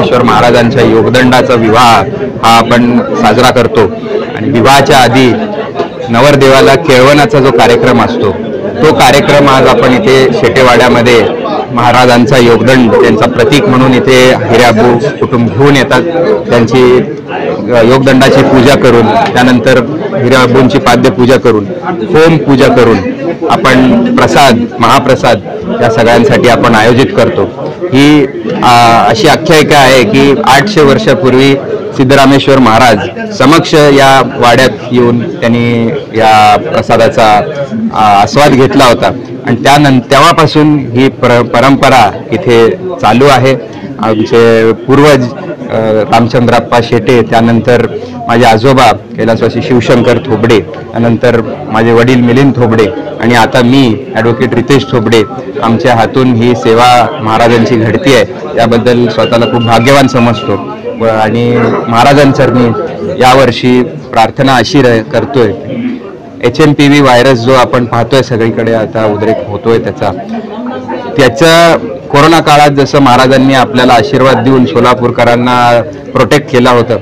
सिद्धरामेश्वर महाराजांच्या योगदंडाचा विवाह हा आपण साजरा करतो आणि विवाहाच्या आधी नवरदेवाला केळवणाचा जो कार्यक्रम असतो तो कार्यक्रम आज आपण इथे शेटेवाड्यामध्ये महाराजांचा योगदंड त्यांचा प्रतीक म्हणून इथे हिराबू कुटुंब घेऊन येतात। त्यांची योगदंडाची पूजा करून त्यानंतर हिराबूंची पाद्य पूजा करून होम पूजा करून आपण प्रसाद महाप्रसाद या सगळ्यांसाठी आपण आयोजित करतो। ही अशी आख्यायिका आहे की 800 वर्षापूर्वी सिद्धरामेश्वर महाराज समक्ष या वाड्यात येऊन त्यांनी या प्रसादाचा आस्वाद घेतला होता आणि तेव्हापासून ही परंपरा इथे चालू आहे। आमचे पूर्वज रामचंद्रप्पा शेटे, त्यानंतर माझे आजोबा कैलासवासी शिवशंकर थोबडे, त्यानंतर माझे वडील मिलिंद थोबडे आणि आता मी ॲडव्होकेट रितेश थोबडे, आमच्या हातून ही सेवा महाराजांची घडती आहे। त्याबद्दल स्वतःला खूप भाग्यवान समजतो आणि महाराजांचरणी यावर्षी प्रार्थना अशी करतोय, HMPV व्हायरस जो आपण पाहतोय सगळीकडे आता उद्रेक होतोय त्याचा कोरोना काळात जसं महाराजांनी आपल्याला आशीर्वाद देऊन सोलापूरकरांना प्रोटेक्ट केला होतं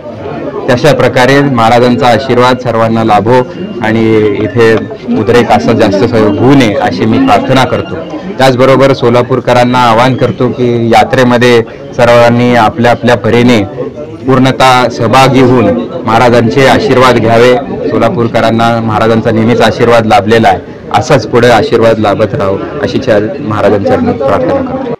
तशा प्रकारे महाराजांचा आशीर्वाद सर्वांना लाभो आणि इथे उद्रेक असा जास्त होऊ नये अशी मी प्रार्थना करतो। त्याचबरोबर सोलापूरकरांना आवाहन करतो की यात्रेमध्ये सर्वांनी आपल्या आपल्या परीने पूर्णतः सहभागी होऊन महाराजांचे आशीर्वाद घ्यावे। सोलापूरकरांना महाराजांचा नेहमीच आशीर्वाद लाभलेला आहे, असाच पुढे आशीर्वाद लाभत राहो अशी महाराजांच्या प्रार्थना करतो।